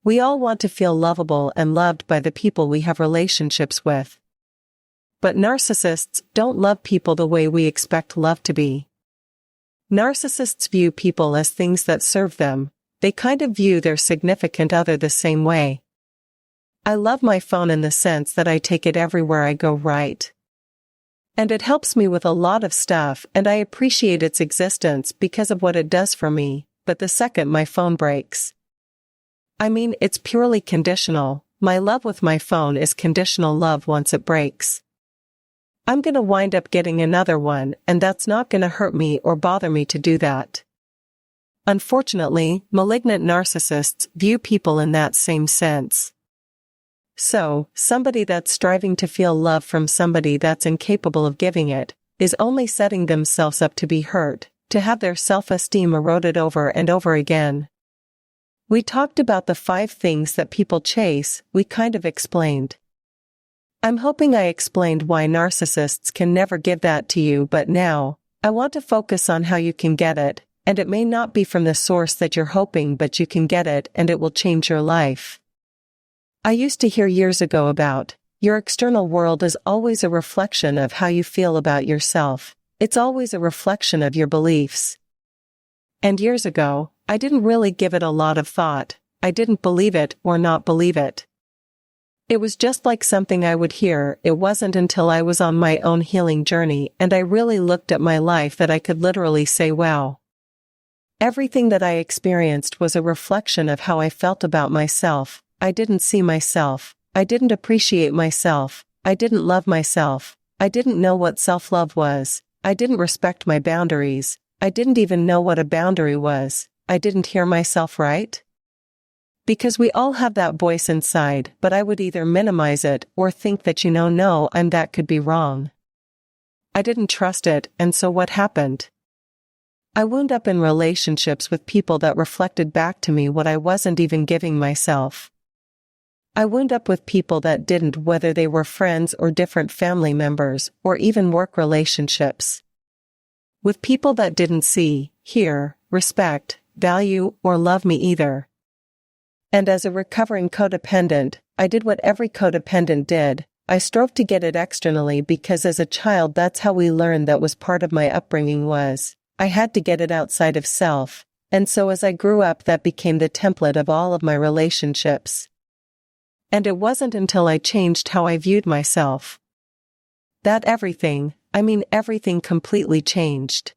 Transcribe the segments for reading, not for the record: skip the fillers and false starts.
We all want to feel lovable and loved by the people we have relationships with. But narcissists don't love people the way we expect love to be. Narcissists view people as things that serve them. They kind of view their significant other the same way. I love my phone in the sense that I take it everywhere I go, right? And it helps me with a lot of stuff, and I appreciate its existence because of what it does for me, but the second my phone breaks. I mean, it's purely conditional. My love with my phone is conditional love once it breaks. I'm gonna wind up getting another one, and that's not gonna hurt me or bother me to do that. Unfortunately, malignant narcissists view people in that same sense. So, somebody that's striving to feel love from somebody that's incapable of giving it, is only setting themselves up to be hurt, to have their self-esteem eroded over and over again. We talked about the 5 things that people chase. We kind of explained. I'm hoping I explained why narcissists can never give that to you, but now, I want to focus on how you can get it, and it may not be from the source that you're hoping, but you can get it and it will change your life. I used to hear years ago about, your external world is always a reflection of how you feel about yourself. It's always a reflection of your beliefs. And years ago, I didn't really give it a lot of thought. I didn't believe it or not believe it. It was just like something I would hear. It wasn't until I was on my own healing journey and I really looked at my life that I could literally say, wow. Everything that I experienced was a reflection of how I felt about myself. I didn't see myself. I didn't appreciate myself. I didn't love myself. I didn't know what self-love was. I didn't respect my boundaries. I didn't even know what a boundary was. I didn't hear myself right. Because we all have that voice inside, but I would either minimize it or think that no, that could be wrong. I didn't trust it, and so what happened? I wound up in relationships with people that reflected back to me what I wasn't even giving myself. I wound up with people that didn't, whether they were friends or different family members, or even work relationships. With people that didn't see, hear, respect, value, or love me either. And as a recovering codependent, I did what every codependent did. I strove to get it externally because as a child that's how we learned. That was part of my upbringing was, I had to get it outside of self, and so as I grew up that became the template of all of my relationships. And it wasn't until I changed how I viewed myself that everything completely changed.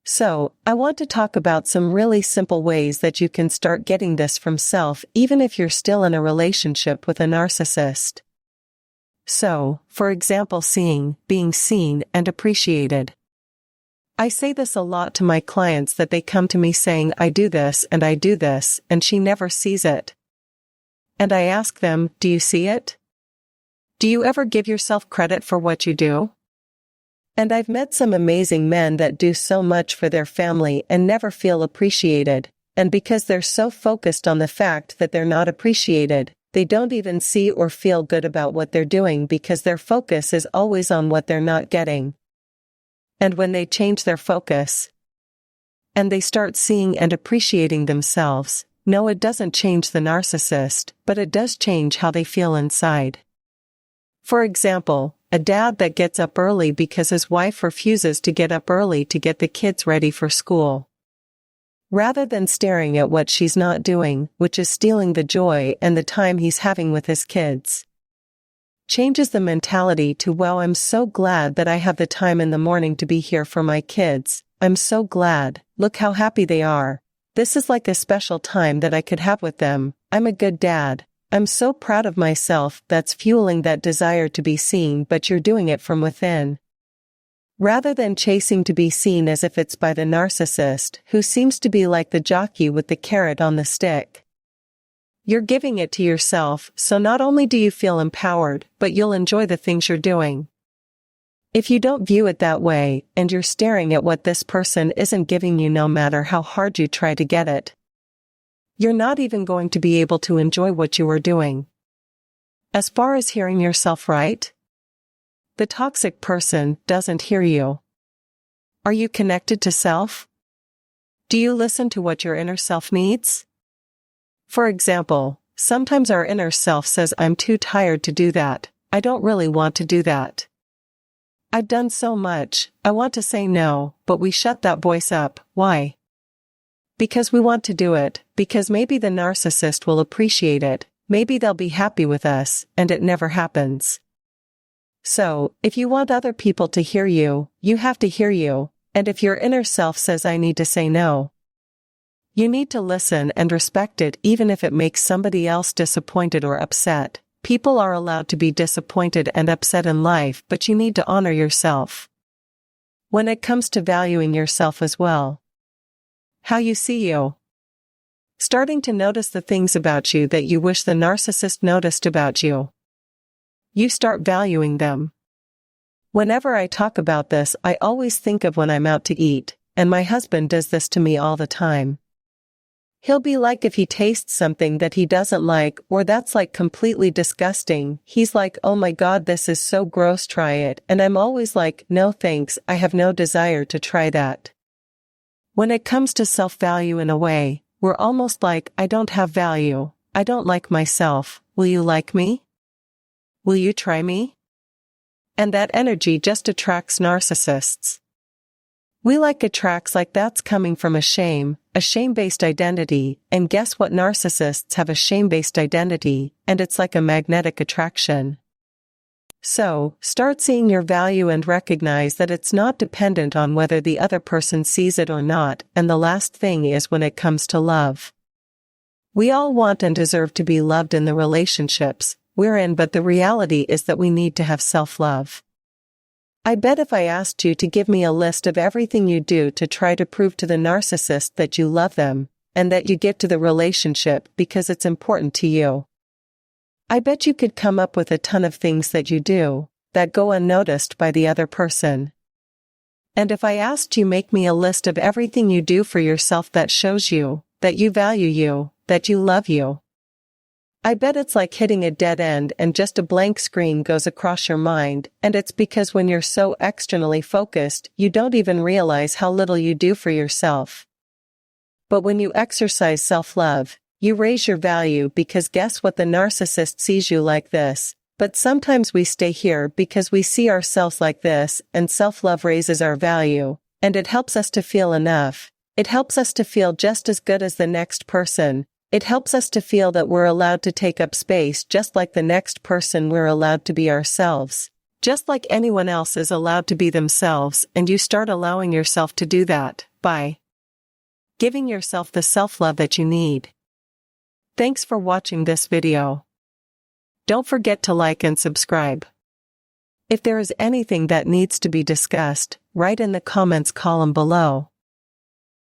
So, I want to talk about some really simple ways that you can start getting this from self even if you're still in a relationship with a narcissist. So, for example, being seen and appreciated. I say this a lot to my clients that they come to me saying, I do this, and she never sees it. And I ask them, do you see it? Do you ever give yourself credit for what you do? And I've met some amazing men that do so much for their family and never feel appreciated, and because they're so focused on the fact that they're not appreciated, they don't even see or feel good about what they're doing because their focus is always on what they're not getting. And when they change their focus, and they start seeing and appreciating themselves, no, it doesn't change the narcissist, but it does change how they feel inside. For example, a dad that gets up early because his wife refuses to get up early to get the kids ready for school. Rather than staring at what she's not doing, which is stealing the joy and the time he's having with his kids. Changes the mentality to, wow, I'm so glad that I have the time in the morning to be here for my kids. I'm so glad, look how happy they are. This is like a special time that I could have with them. I'm a good dad. I'm so proud of myself. That's fueling that desire to be seen, but you're doing it from within. Rather than chasing to be seen as if it's by the narcissist, who seems to be like the jockey with the carrot on the stick. You're giving it to yourself, so not only do you feel empowered, but you'll enjoy the things you're doing. If you don't view it that way, and you're staring at what this person isn't giving you no matter how hard you try to get it, you're not even going to be able to enjoy what you are doing. As far as hearing yourself right, the toxic person doesn't hear you. Are you connected to self? Do you listen to what your inner self needs? For example, sometimes our inner self says, I'm too tired to do that, I don't really want to do that. I've done so much, I want to say no, but we shut that voice up. Why? Because we want to do it, because maybe the narcissist will appreciate it, maybe they'll be happy with us, and it never happens. So, if you want other people to hear you, you have to hear you, and if your inner self says I need to say no, you need to listen and respect it even if it makes somebody else disappointed or upset. People are allowed to be disappointed and upset in life, but you need to honor yourself. When it comes to valuing yourself as well. How you see you. Starting to notice the things about you that you wish the narcissist noticed about you. You start valuing them. Whenever I talk about this, I always think of when I'm out to eat, and my husband does this to me all the time. He'll be like, if he tastes something that he doesn't like, or that's like completely disgusting, he's like, oh my God, this is so gross, try it. And I'm always like, no thanks, I have no desire to try that. When it comes to self-value in a way, we're almost like, I don't have value, I don't like myself, will you like me? Will you try me? And that energy just attracts narcissists. We like attracts like that's coming from a shame-based identity, and guess what, narcissists have a shame-based identity, and it's like a magnetic attraction. So, start seeing your value and recognize that it's not dependent on whether the other person sees it or not, and the last thing is when it comes to love. We all want and deserve to be loved in the relationships we're in, but the reality is that we need to have self-love. I bet if I asked you to give me a list of everything you do to try to prove to the narcissist that you love them, and that you get to the relationship because it's important to you, I bet you could come up with a ton of things that you do, that go unnoticed by the other person. And if I asked you make me a list of everything you do for yourself that shows you, that you value you, that you love you, I bet it's like hitting a dead end and just a blank screen goes across your mind, and it's because when you're so externally focused, you don't even realize how little you do for yourself. But when you exercise self-love, you raise your value because guess what, the narcissist sees you like this, but sometimes we stay here because we see ourselves like this, and self-love raises our value, and it helps us to feel enough, it helps us to feel just as good as the next person. It helps us to feel that we're allowed to take up space just like the next person, we're allowed to be ourselves, just like anyone else is allowed to be themselves, and you start allowing yourself to do that by giving yourself the self-love that you need. Thanks for watching this video. Don't forget to like and subscribe. If there is anything that needs to be discussed, write in the comments column below.